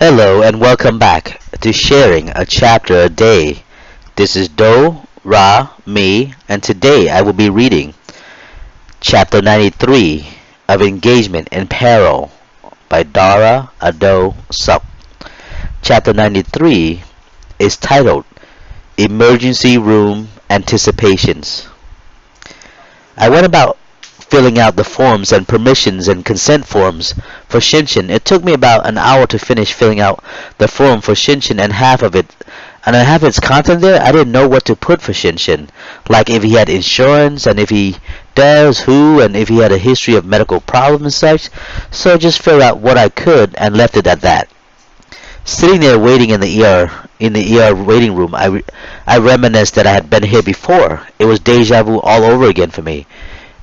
Hello and welcome back to Sharing a Chapter a Day. This is Do, Ra, me, and today I will be reading Chapter 93 of Engagement in Peril by Dara, Odoe, Sup. Chapter 93 is titled Emergency Room Anticipations. I went about filling out the forms and permissions and consent forms for Shinshin. It took me about an hour to finish filling out the form for Shinshin and half its content there. I didn't know what to put for Shinshin, like if he had insurance and if he does, who, and if he had a history of medical problems and such. So I just filled out what I could and left it at that. Sitting there waiting in the ER waiting room, I reminisced that I had been here before. It was deja vu all over again for me.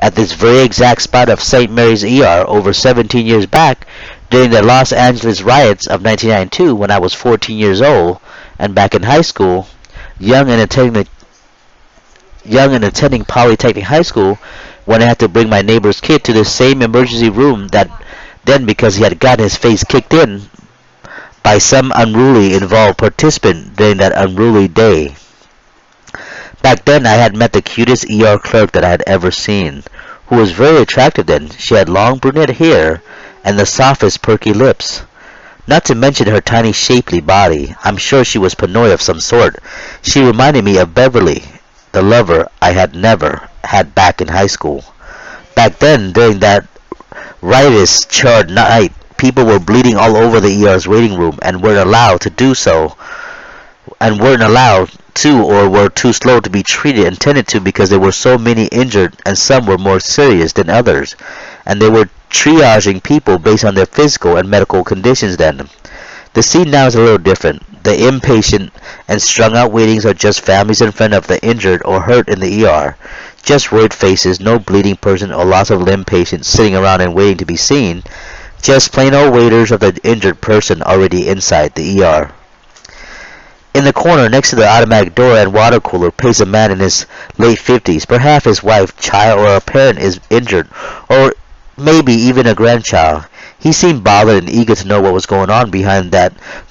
At this very exact spot of St. Mary's ER over 17 years back, during the Los Angeles riots of 1992 when I was 14 years old and back in high school, young and attending Polytechnic High School, when I had to bring my neighbor's kid to the same emergency room that then because he had gotten his face kicked in by some unruly involved participant during that unruly day. Back then I had met the cutest ER clerk that I had ever seen, who was very attractive then. She had long brunette hair and the softest perky lips. Not to mention her tiny shapely body. I'm sure she was Pinoy of some sort. She reminded me of Beverly, the lover I had never had back in high school. Back then, during that riotous charred night, people were bleeding all over the ER's waiting room and weren't allowed to or were too slow to be treated and tended to because there were so many injured and some were more serious than others, and they were triaging people based on their physical and medical conditions then. The scene now is a little different. The inpatient and strung out waitings are just families and friends of the injured or hurt in the ER. Just worried faces, no bleeding person or lots of limb patients sitting around and waiting to be seen. Just plain old waiters of the injured person already inside the ER. In the corner next to the automatic door and water cooler paced a man in his late 50s. Perhaps his wife, child, or a parent is injured, or maybe even a grandchild. He seemed bothered and eager to know what was going on behind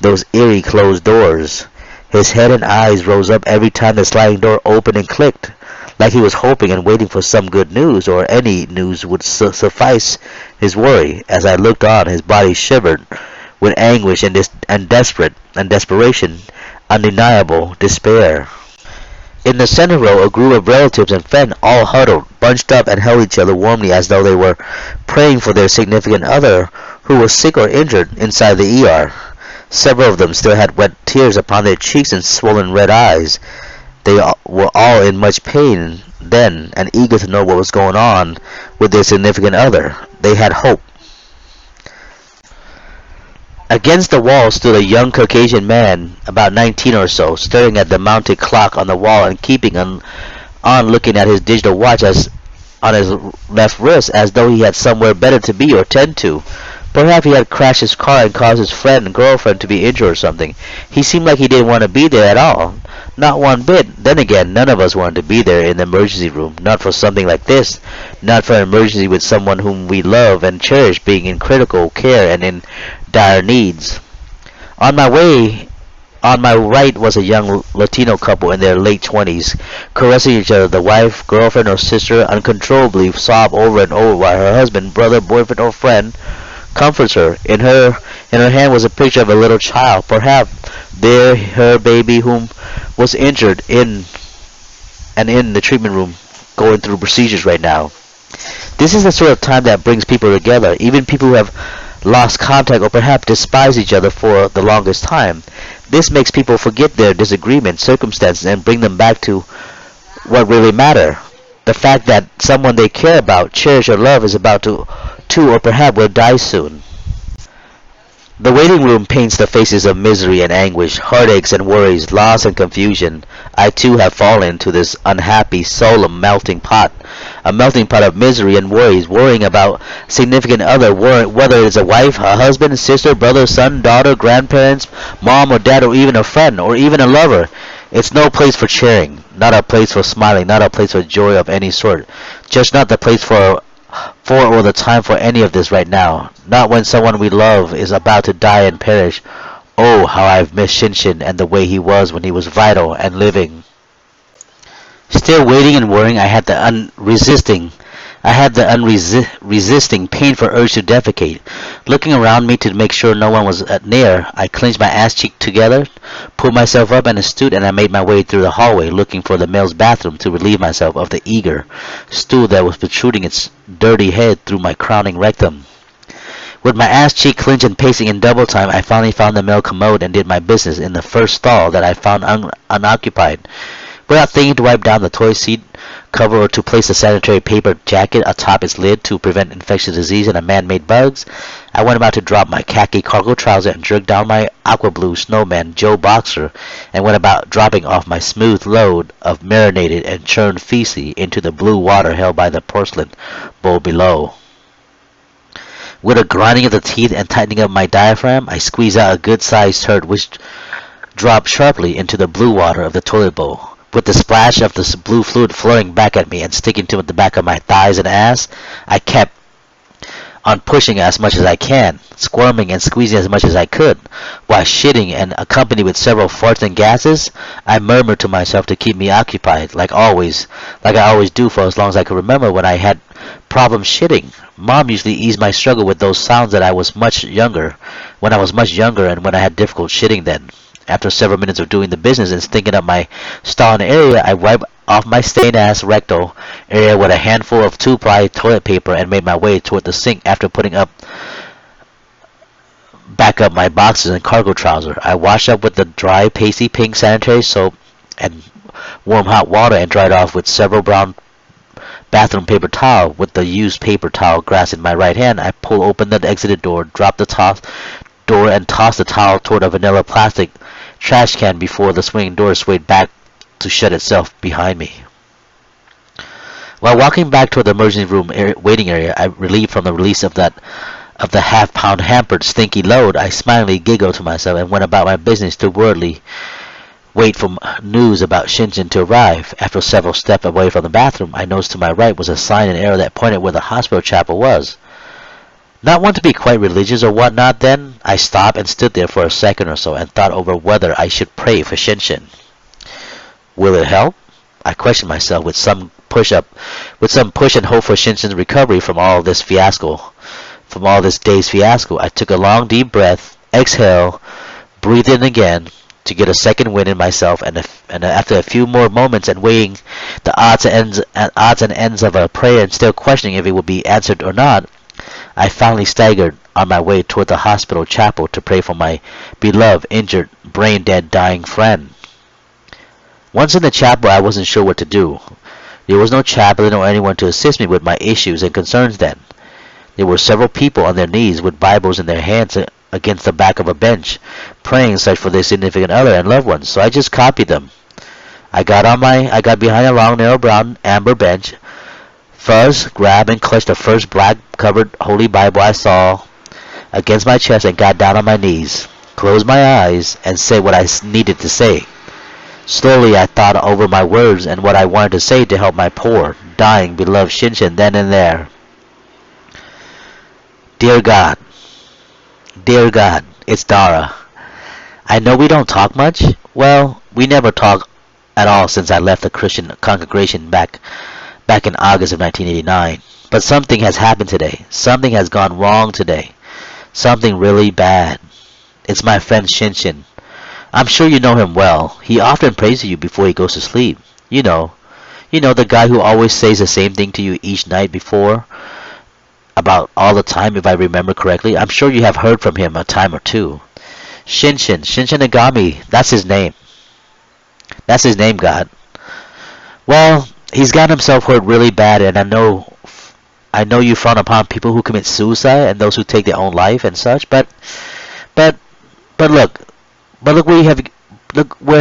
those eerie closed doors. His head and eyes rose up every time the sliding door opened and clicked, like he was hoping and waiting for some good news, or any news would suffice his worry. As I looked on, his body shivered with anguish and desperation. Undeniable despair. In the center row, a group of relatives and friends all huddled, bunched up, and held each other warmly as though they were praying for their significant other who was sick or injured inside the ER. Several of them still had wet tears upon their cheeks and swollen red eyes. They were all in much pain then and eager to know what was going on with their significant other. They had hope. Against the wall stood a young Caucasian man, about 19 or so, staring at the mounted clock on the wall and keeping on looking at his digital watch on his left wrist as though he had somewhere better to be or tend to. Perhaps he had crashed his car and caused his friend and girlfriend to be injured or something. He seemed like he didn't want to be there at all. Not one bit. Then again, none of us wanted to be there in the emergency room. Not for something like this. Not for an emergency with someone whom we love and cherish being in critical care and in dire needs. On my right was a young Latino couple in their late 20s, caressing each other. The wife, girlfriend, or sister uncontrollably sobbed over and over while her husband, brother, boyfriend, or friend comforts her. In her hand was a picture of a little child, perhaps her baby whom was injured in the treatment room going through procedures right now. This is the sort of time that brings people together, even people who have lost contact or perhaps despise each other for the longest time. This makes people forget their disagreements, circumstances, and bring them back to what really matter. The fact that someone they care about, cherish, or love is about to or perhaps will die soon. The waiting room paints the faces of misery and anguish, heartaches and worries, loss and confusion. I too have fallen into this unhappy, solemn melting pot. A melting pot of misery and worries, worrying about significant other, whether it's a wife, a husband, sister, brother, son, daughter, grandparents, mom or dad, or even a friend, or even a lover. It's no place for cheering, not a place for smiling, not a place for joy of any sort. Just not the place for or the time for any of this right now. Not when someone we love is about to die and perish, Oh, how I've missed Shinshin and the way he was when he was vital and living. Still waiting and worrying, I had the unresisting, painful urge to defecate. Looking around me to make sure no one was near, I clenched my ass cheek together, pulled myself up and stood, and I made my way through the hallway, looking for the male's bathroom to relieve myself of the eager stool that was protruding its dirty head through my crowning rectum. With my ass cheek clenched and pacing in double time, I finally found the male commode and did my business in the first stall that I found unoccupied. Without thinking to wipe down the toilet seat cover or to place a sanitary paper jacket atop its lid to prevent infectious disease and man-made bugs, I went about to drop my khaki cargo trouser and jerk down my aqua blue snowman Joe boxer and went about dropping off my smooth load of marinated and churned feces into the blue water held by the porcelain bowl below. With a grinding of the teeth and tightening of my diaphragm, I squeezed out a good-sized turd which dropped sharply into the blue water of the toilet bowl. With the splash of the blue fluid flowing back at me and sticking to the back of my thighs and ass, I kept on pushing as much as I can, squirming and squeezing as much as I could. While shitting and accompanied with several farts and gases, I murmured to myself to keep me occupied, like I always do for as long as I could remember when I had problems shitting. Mom usually eased my struggle with those sounds when I was much younger and when I had difficult shitting then. After several minutes of doing the business and stinking up my stall area, I wiped off my stained-ass rectal area with a handful of 2-ply toilet paper and made my way toward the sink after putting back up my boxers and cargo trouser. I washed up with the dry, pasty pink sanitary soap and warm hot water and dried off with several brown bathroom paper towel. With the used paper towel grasped in my right hand, I pulled open the exit door, dropped the door, and tossed the towel toward a vanilla plastic trash can before the swinging door swayed back to shut itself behind me. While walking back toward the emergency room waiting area, I relieved from the release of the half-pound hampered stinky load, I smilingly giggled to myself and went about my business to worriedly wait for news about Shinshin to arrive. After several steps away from the bathroom, I noticed to my right was a sign and arrow that pointed where the hospital chapel was. Not one to be quite religious or whatnot then, I stopped and stood there for a second or so and thought over whether I should pray for Shinshin. Will it help? I questioned myself with some push and hope for Shinshin's recovery from all this day's fiasco. I took a long deep breath, exhaled, breathed in again to get a second wind in myself, and after a few more moments and weighing the odds and ends of a prayer and still questioning if it would be answered or not, I finally staggered on my way toward the hospital chapel to pray for my beloved, injured, brain-dead, dying friend. Once in the chapel, I wasn't sure what to do. There was no chaplain or anyone to assist me with my issues and concerns then. There were several people on their knees with Bibles in their hands against the back of a bench, praying such for their significant other and loved ones, so I just copied them. I got behind a long, narrow, brown, amber bench, first grabbed and clutched the first black-covered Holy Bible I saw against my chest and got down on my knees, closed my eyes, and said what I needed to say. Slowly I thought over my words and what I wanted to say to help my poor, dying, beloved Shinshin then and there. Dear God, it's Dara. I know we don't talk much. Well, we never talk at all since I left the Christian congregation back in August of 1989. But something has happened today. Something has gone wrong today. Something really bad. It's my friend Shinshin. I'm sure you know him well. He often prays to you before he goes to sleep. You know, the guy who always says the same thing to you each night before, about all the time, if I remember correctly. I'm sure you have heard from him a time or two. Shinshin Agami, that's his name. That's his name, God. Well, he's gotten himself hurt really bad, and I know you frown upon people who commit suicide and those who take their own life and such, but look where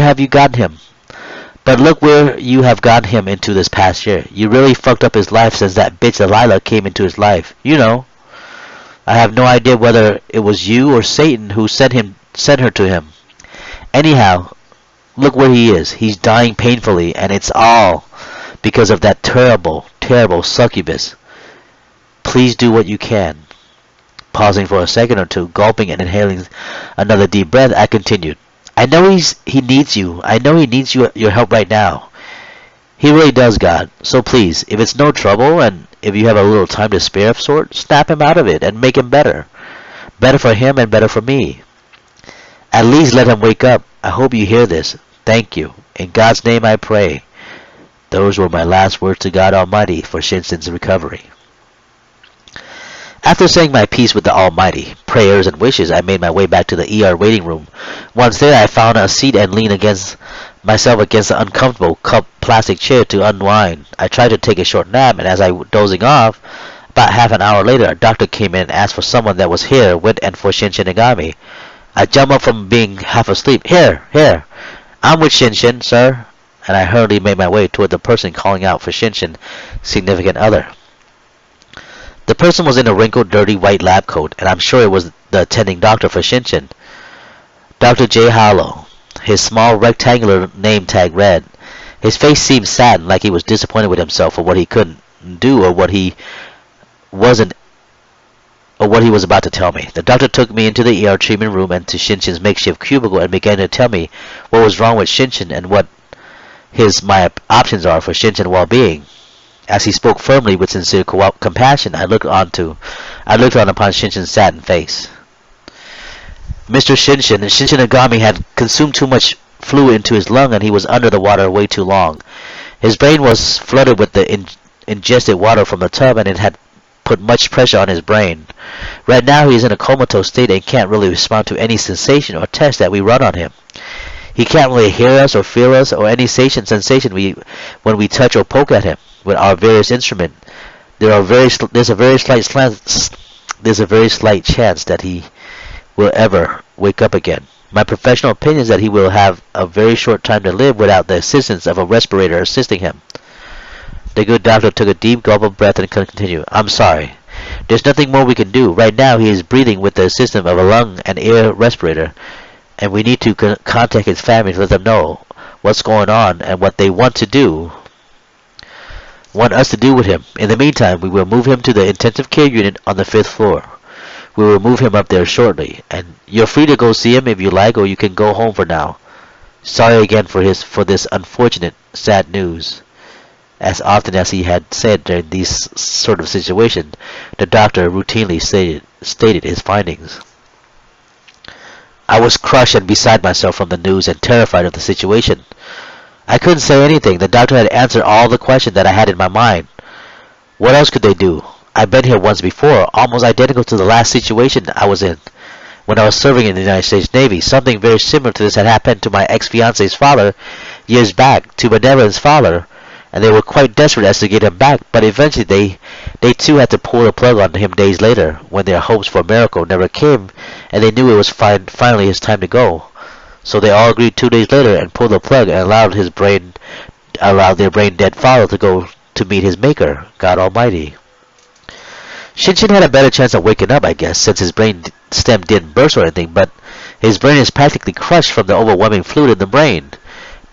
have you gotten him. But look where you have gotten him into this past year. You really fucked up his life since that bitch Delilah came into his life. You know. I have no idea whether it was you or Satan who sent her to him. Anyhow, look where he is. He's dying painfully, and it's all because of that terrible, terrible succubus. Please do what you can. Pausing for a second or two, gulping and inhaling another deep breath, I continued. I know he needs you. I know he needs your help right now. He really does, God. So please, if it's no trouble and if you have a little time to spare of sort, snap him out of it and make him better. Better for him and better for me. At least let him wake up. I hope you hear this. Thank you. In God's name I pray. Those were my last words to God Almighty for Shinshin's recovery. After saying my piece with the Almighty, prayers and wishes, I made my way back to the ER waiting room. Once there, I found a seat and leaned myself against the uncomfortable cup plastic chair to unwind. I tried to take a short nap, and as I was dozing off, about half an hour later, a doctor came in and asked for someone that was here with and for Shinshin Nagami. I jumped up from being half asleep. Here, I'm with Shinshin, sir. And I hurriedly made my way toward the person calling out for Shinshin's significant other. The person was in a wrinkled, dirty white lab coat, and I'm sure it was the attending doctor for Shinshin. Dr. J. Hollow. His small rectangular name tag read. His face seemed saddened, like he was disappointed with himself for what he couldn't do or what he was about to tell me. The doctor took me into the ER treatment room and to Shinshin's makeshift cubicle and began to tell me what was wrong with Shinshin and what my options are for Shinshin's well-being. As he spoke firmly with sincere compassion, I looked on upon Shinshin's saddened face. Mr. Shinshin Nagami had consumed too much fluid into his lung and he was under the water way too long. His brain was flooded with the ingested water from the tub and it had put much pressure on his brain. Right now he is in a comatose state and can't really respond to any sensation or test that we run on him. He can't really hear us or feel us or any sensation when we touch or poke at him with our various instruments. There's a very slight chance that he will ever wake up again. My professional opinion is that he will have a very short time to live without the assistance of a respirator assisting him. The good doctor took a deep gulp of breath and continued. I'm sorry. There's nothing more we can do. Right now he is breathing with the assistance of a lung and air respirator, and we need to contact his family to let them know what's going on and what they want us to do with him. In the meantime, we will move him to the intensive care unit on the 5th floor. We will move him up there shortly, and you're free to go see him if you like, or you can go home for now. Sorry again for this unfortunate, sad news. As often as he had said during these sort of situations, the doctor routinely stated his findings. I was crushed and beside myself from the news and terrified of the situation. I couldn't say anything. The doctor had answered all the questions that I had in my mind. What else could they do? I've been here once before, almost identical to the last situation I was in. When I was serving in the United States Navy, something very similar to this had happened to my ex-fiance's father years back, to Benevolent's father, and they were quite desperate as to get him back, but eventually they too had to pull the plug on him days later, when their hopes for a miracle never came, and they knew it was finally his time to go. So they all agreed 2 days later and pulled the plug and allowed their brain-dead father to go to meet his maker, God Almighty. Shinshin had a better chance of waking up, I guess, since his brain stem didn't burst or anything, but his brain is practically crushed from the overwhelming fluid in the brain.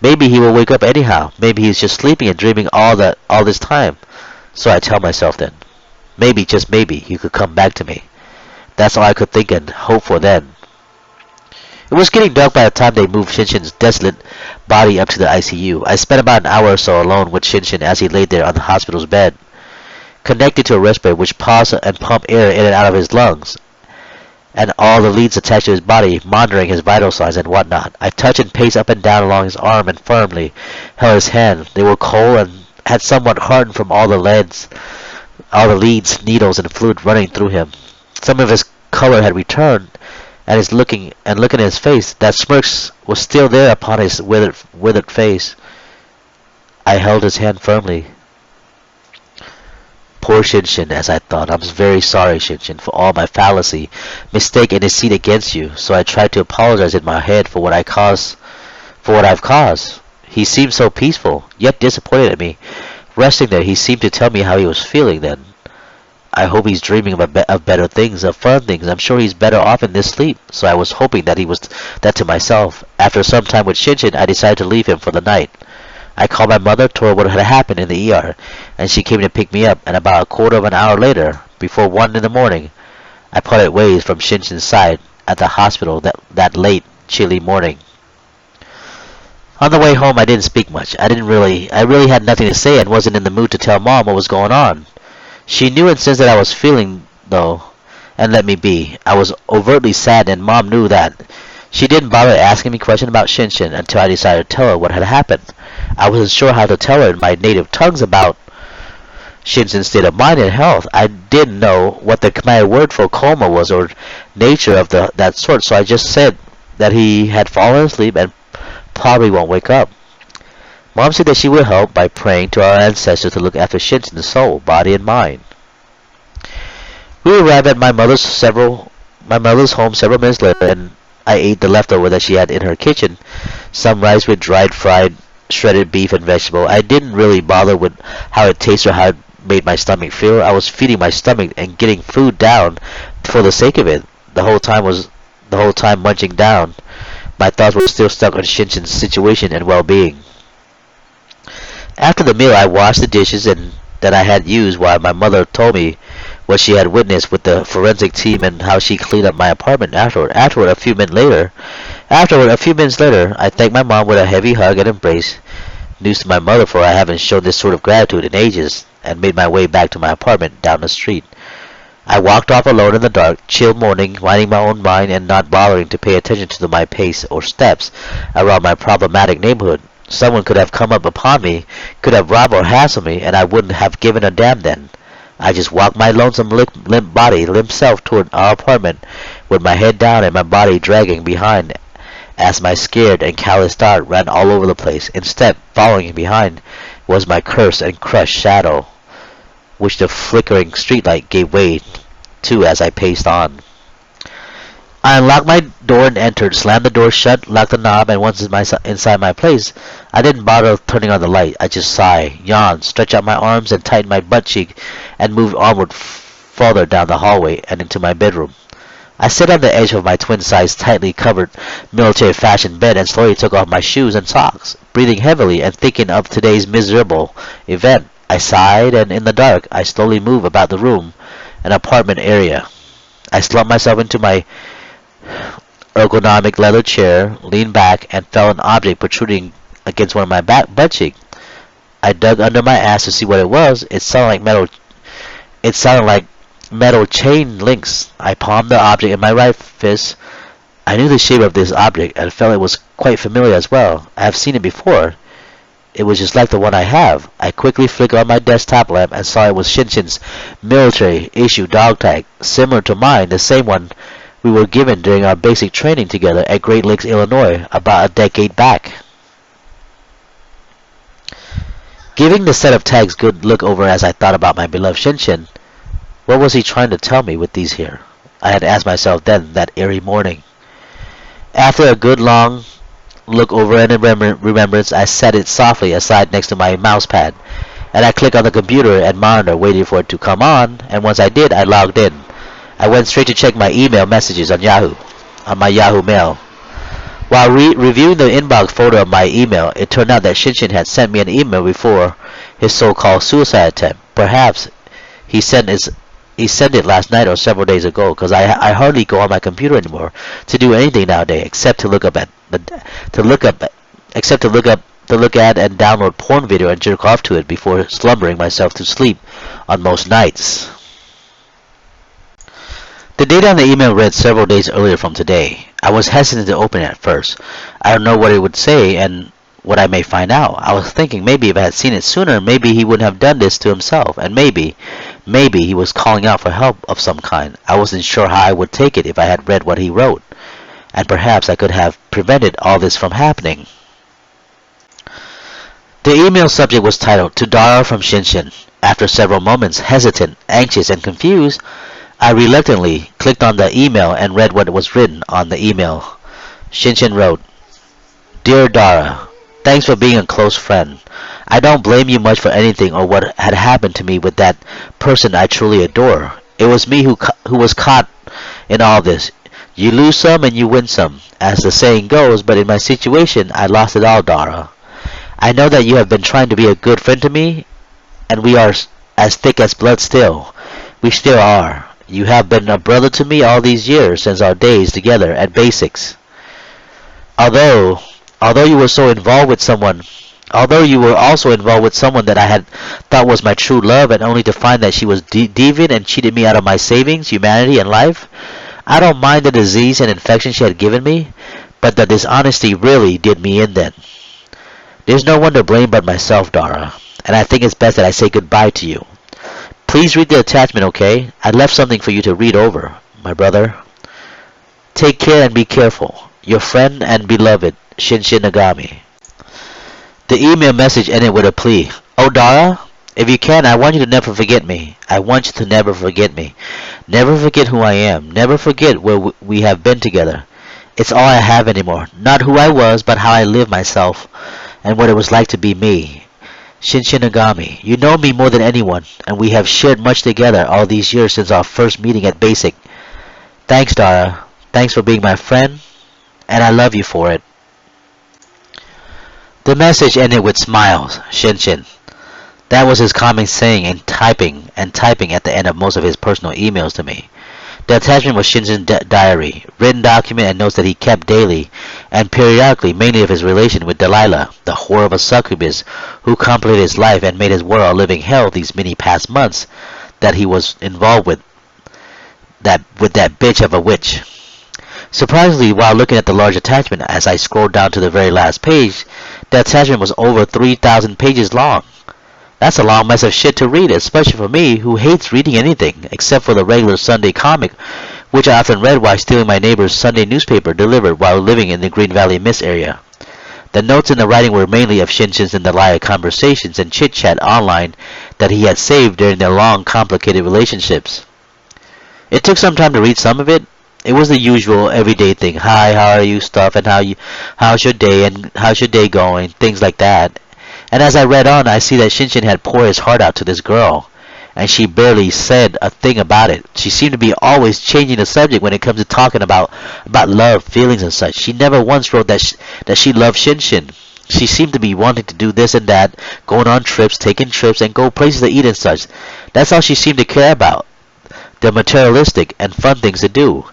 Maybe he will wake up anyhow. Maybe he's just sleeping and dreaming all this time. So I tell myself then. Maybe, just maybe, he could come back to me. That's all I could think and hope for then. It was getting dark by the time they moved Shinshin's desolate body up to the ICU. I spent about an hour or so alone with Shinshin as he lay there on the hospital's bed, connected to a respirator which paused and pumped air in and out of his lungs, and all the leads attached to his body, monitoring his vital signs and whatnot. I touched and paced up and down along his arm and firmly held his hand. They were cold and had somewhat hardened from all the leads, needles, and fluid running through him. Some of his color had returned, and looking at his face, that smirk was still there upon his withered face. I held his hand firmly. Poor Shinshin, as I thought. I'm very sorry, Shinshin, for all my fallacy, mistake, and deceit against you. So I tried to apologize in my head for what I've caused. He seemed so peaceful, yet disappointed at me. Resting there, he seemed to tell me how he was feeling then. I hope he's dreaming of better things, of fun things. I'm sure he's better off in this sleep. So I was hoping that he was that to myself. After some time with Shinshin, I decided to leave him for the night. I called my mother, told her what had happened in the ER, and she came to pick me up, and about a quarter of an hour later, before 1 in the morning, I parted ways from Shinshin's side at the hospital that late, chilly morning. On the way home, I didn't speak much. I really had nothing to say and wasn't in the mood to tell Mom what was going on. She knew and sensed that I was feeling, though, and let me be. I was overtly sad, and Mom knew that. She didn't bother asking me questions about Shinshin until I decided to tell her what had happened. I wasn't sure how to tell her in my native tongues about Shinshin's state of mind and health. I didn't know what the Khmer word for coma was or nature of that sort, so I just said that he had fallen asleep and probably won't wake up. Mom said that she would help by praying to our ancestors to look after Shinshin's soul, body, and mind. We arrived at my mother's home several minutes later, and I ate the leftover that she had in her kitchen, some rice with dried fried shredded beef and vegetable. I didn't really bother with how it tasted or how it made my stomach feel. I was feeding my stomach and getting food down for the sake of it. The whole time munching down. My thoughts were still stuck on Shinshin's situation and well-being. After the meal, I washed the dishes that I had used while my mother told me what she had witnessed with the forensic team and how she cleaned up my apartment afterward. A few minutes later, I thanked my mom with a heavy hug and embrace, news to my mother, for I haven't shown this sort of gratitude in ages, and made my way back to my apartment down the street. I walked off alone in the dark, chill morning, minding my own mind and not bothering to pay attention to my pace or steps around my problematic neighborhood. Someone could have come up upon me, could have robbed or hassled me, and I wouldn't have given a damn then. I just walked my lonesome limp self toward our apartment, with my head down and my body dragging behind as my scared and callous thought ran all over the place. Instead, following behind was my cursed and crushed shadow, which the flickering streetlight gave way to as I paced on. I unlocked my door and entered, slammed the door shut, locked the knob, and once inside my place, I didn't bother turning on the light. I just sighed, yawned, stretched out my arms, and tightened my butt cheek, and moved onward farther down the hallway and into my bedroom. I sat on the edge of my twin-sized, tightly covered, military-fashion bed and slowly took off my shoes and socks, breathing heavily and thinking of today's miserable event. I sighed, and in the dark, I slowly moved about the room and apartment area. I slumped myself into my ergonomic leather chair, leaned back, and felt an object protruding against one of my butt cheeks. I dug under my ass to see what it was. It sounded like metal chain links. I palmed the object in my right fist. I knew the shape of this object and felt it was quite familiar as well. I have seen it before. It was just like the one I have. I quickly flickered on my desktop lamp and saw it was Shinshin's military-issue dog tag, similar to mine, the same one we were given during our basic training together at Great Lakes, Illinois, about a decade back. Giving the set of tags good look over as I thought about my beloved Shinshin, what was he trying to tell me with these here? I had asked myself then, that eerie morning. After a good long look over and remembrance, I set it softly aside next to my mouse pad, and I clicked on the computer and monitor, waiting for it to come on, and once I did, I logged in. I went straight to check my email messages on my Yahoo Mail. While reviewing the inbox folder of my email, it turned out that Shinshin had sent me an email before his so-called suicide attempt. Perhaps he sent it last night or several days ago, because I hardly go on my computer anymore to do anything nowadays except to look at and download porn video and jerk off to it before slumbering myself to sleep on most nights. The date on the email read several days earlier from today. I was hesitant to open it at first. I don't know what it would say and what I may find out. I was thinking maybe if I had seen it sooner, maybe he wouldn't have done this to himself, and maybe he was calling out for help of some kind. I wasn't sure how I would take it if I had read what he wrote, and perhaps I could have prevented all this from happening. The email subject was titled, "To Dara from Shinshin." After several moments, hesitant, anxious, and confused, I reluctantly clicked on the email and read what was written on the email. Shinshin wrote, "Dear Dara, thanks for being a close friend. I don't blame you much for anything or what had happened to me with that person I truly adore. It was me who was caught in all this. You lose some and you win some, as the saying goes, but in my situation, I lost it all, Dara. I know that you have been trying to be a good friend to me, and we are as thick as blood still. We still are. You have been a brother to me all these years since our days together at Basics. Although, although you were so involved with someone, although you were also involved with someone that I had thought was my true love, and only to find that she was deviant and cheated me out of my savings, humanity, and life, I don't mind the disease and infection she had given me, but the dishonesty really did me in then. There's no one to blame but myself, Dara, and I think it's best that I say goodbye to you. Please read the attachment, okay? I left something for you to read over, my brother. Take care and be careful. Your friend and beloved, Shinshin Nagami. The email message ended with a plea. Oh, Dara, if you can, I want you to never forget me. I want you to never forget me. Never forget who I am. Never forget where we have been together. It's all I have anymore. Not who I was, but how I live myself, and what it was like to be me. Shinshin Nagami, you know me more than anyone, and we have shared much together all these years since our first meeting at Basic. Thanks, Dara. Thanks for being my friend, and I love you for it. The message ended with smiles, Shinshin. That was his common saying and typing at the end of most of his personal emails to me. The attachment was Shinshin's diary, written document and notes that he kept daily and periodically, mainly of his relation with Delilah, the whore of a succubus who complicated his life and made his world a living hell these many past months that he was involved with that bitch of a witch. Surprisingly, while looking at the large attachment as I scrolled down to the very last page, the attachment was over 3,000 pages long. That's a long mess of shit to read, especially for me, who hates reading anything, except for the regular Sunday comic, which I often read while stealing my neighbor's Sunday newspaper delivered while living in the Green Valley Mist area. The notes in the writing were mainly of Shinshin's and Delilah conversations and chit-chat online that he had saved during their long, complicated relationships. It took some time to read some of it. It was the usual everyday thing. Hi, how are you stuff, and how's your day, and how's your day going, things like that. And as I read on, I see that Shinshin had poured his heart out to this girl, and she barely said a thing about it. She seemed to be always changing the subject when it comes to talking about love, feelings, and such. She never once wrote that she loved Shinshin. She seemed to be wanting to do this and that, going on trips, taking trips, and go places to eat and such. That's all she seemed to care about. The materialistic and fun things to do.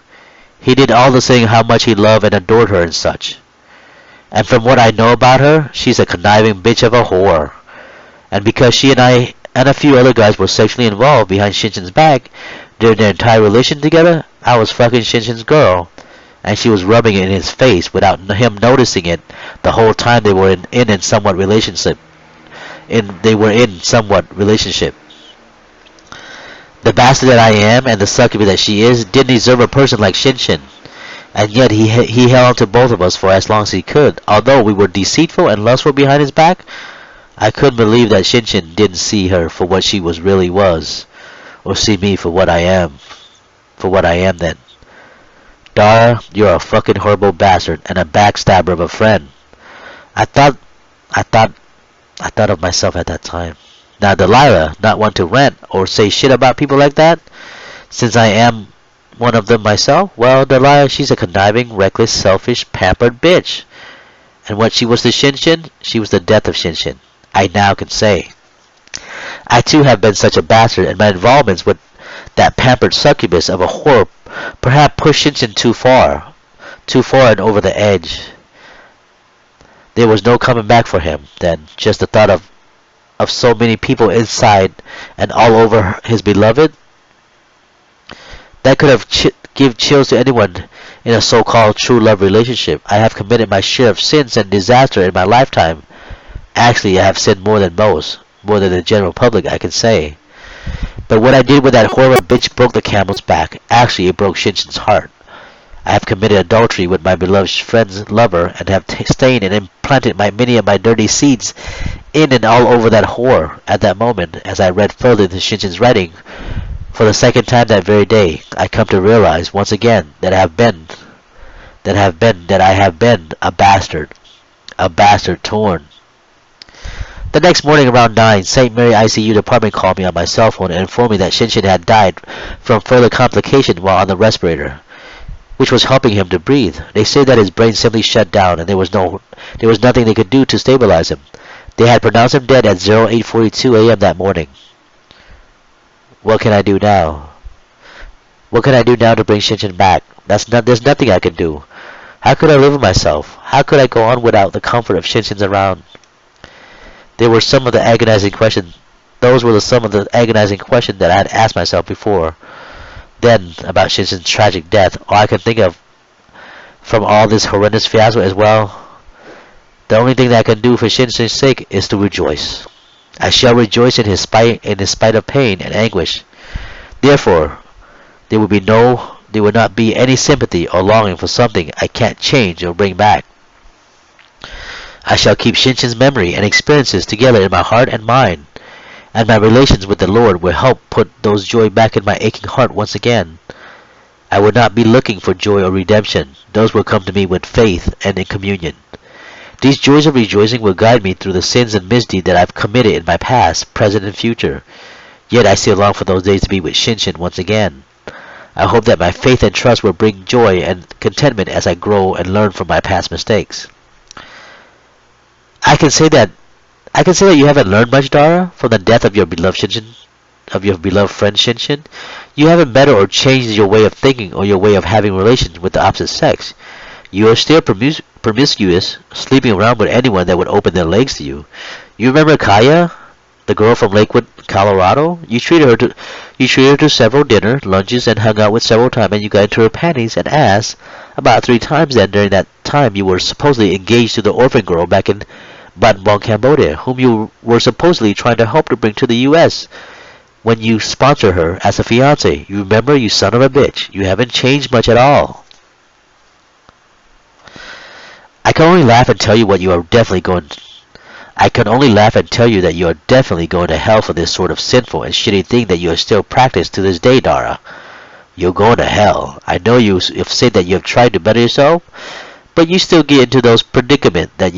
He did all the saying how much he loved and adored her and such. And from what I know about her, she's a conniving bitch of a whore. And because she and I and a few other guys were sexually involved behind Shinshin's back during their entire relation together, I was fucking Shinshin's girl, and she was rubbing it in his face without him noticing it the whole time they were in somewhat relationship. The bastard that I am and the succubus that she is didn't deserve a person like Shinshin. And yet he held on to both of us for as long as he could. Although we were deceitful and lustful behind his back, I couldn't believe that Shinshin didn't see her for what she really was, or see me for what I am. Then. Dara, you're a fucking horrible bastard and a backstabber of a friend. I thought of myself at that time. Now Delilah, not one to rant or say shit about people like that, since I am one of them myself, well, Delilah, she's a conniving, reckless, selfish, pampered bitch. And what she was to Shinshin, she was the death of Shinshin. I now can say. I too have been such a bastard, and my involvements with that pampered succubus of a whore perhaps pushed Shinshin too far and over the edge. There was no coming back for him, then, just the thought of so many people inside and all over his beloved. That could have give chills to anyone in a so-called true love relationship. I have committed my share of sins and disaster in my lifetime. Actually, I have sinned more than most, more than the general public, I can say. But what I did with that horrible bitch broke the camel's back. Actually, it broke Shinshin's heart. I have committed adultery with my beloved friend's lover and have stained and implanted many of my dirty seeds in and all over that whore. At that moment, as I read further into Shinshin's writing, for the second time that very day, I come to realize once again that I have been a bastard torn. The next morning around 9, St. Mary ICU department called me on my cell phone and informed me that Shinshin had died from further complication while on the respirator, which was helping him to breathe. They said that his brain simply shut down and there was nothing they could do to stabilize him. They had pronounced him dead at 08:42 a.m. that morning. What can I do now? What can I do now to bring Shinshin back? There's nothing I can do. How could I live with myself? How could I go on without the comfort of Shinshin's around? They were some of the agonizing questions. Those were some of the agonizing questions that I had asked myself before. Then, about Shinshin's tragic death, all I could think of from all this horrendous fiasco as well, the only thing that I can do for Shinshin's sake is to rejoice. I shall rejoice in his spite of pain and anguish. Therefore, there would not be any sympathy or longing for something I can't change or bring back. I shall keep Shinshin's memory and experiences together in my heart and mind, and my relations with the Lord will help put those joy back in my aching heart once again. I would not be looking for joy or redemption. Those will come to me with faith and in communion. These joys of rejoicing will guide me through the sins and misdeeds that I've committed in my past, present, and future. Yet I still long for those days to be with Shinshin once again. I hope that my faith and trust will bring joy and contentment as I grow and learn from my past mistakes. I can say that you haven't learned much, Dara, from the death of your beloved friend Shinshin. You haven't bettered or changed your way of thinking or your way of having relations with the opposite sex. You are still promiscuous, sleeping around with anyone that would open their legs to you. You remember Kaya, the girl from Lakewood, Colorado? You treated her to several lunches, and hung out with several times, and you got into her panties and ass about 3 times. Then during that time, you were supposedly engaged to the orphan girl back in Battambang, Cambodia, whom you were supposedly trying to help to bring to the U.S. when you sponsored her as a fiancé. You remember, you son of a bitch. You haven't changed much at all. I can only laugh and tell you that you are definitely going to hell for this sort of sinful and shitty thing that you have still practiced to this day, Dara. You're going to hell. I know you have said that you have tried to better yourself, but you still get into those predicaments that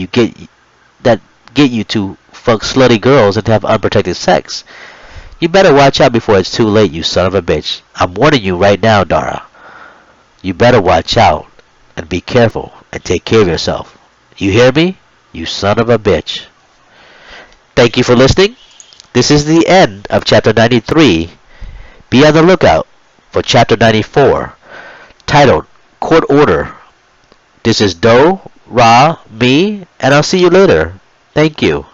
get you to fuck slutty girls and have unprotected sex. You better watch out before it's too late, you son of a bitch. I'm warning you right now, Dara. You better watch out and be careful and take care of yourself. You hear me? You son of a bitch. Thank you for listening. This is the end of Chapter 93. Be on the lookout for Chapter 94, titled Court Order. This is Do, Ra, me, and I'll see you later. Thank you.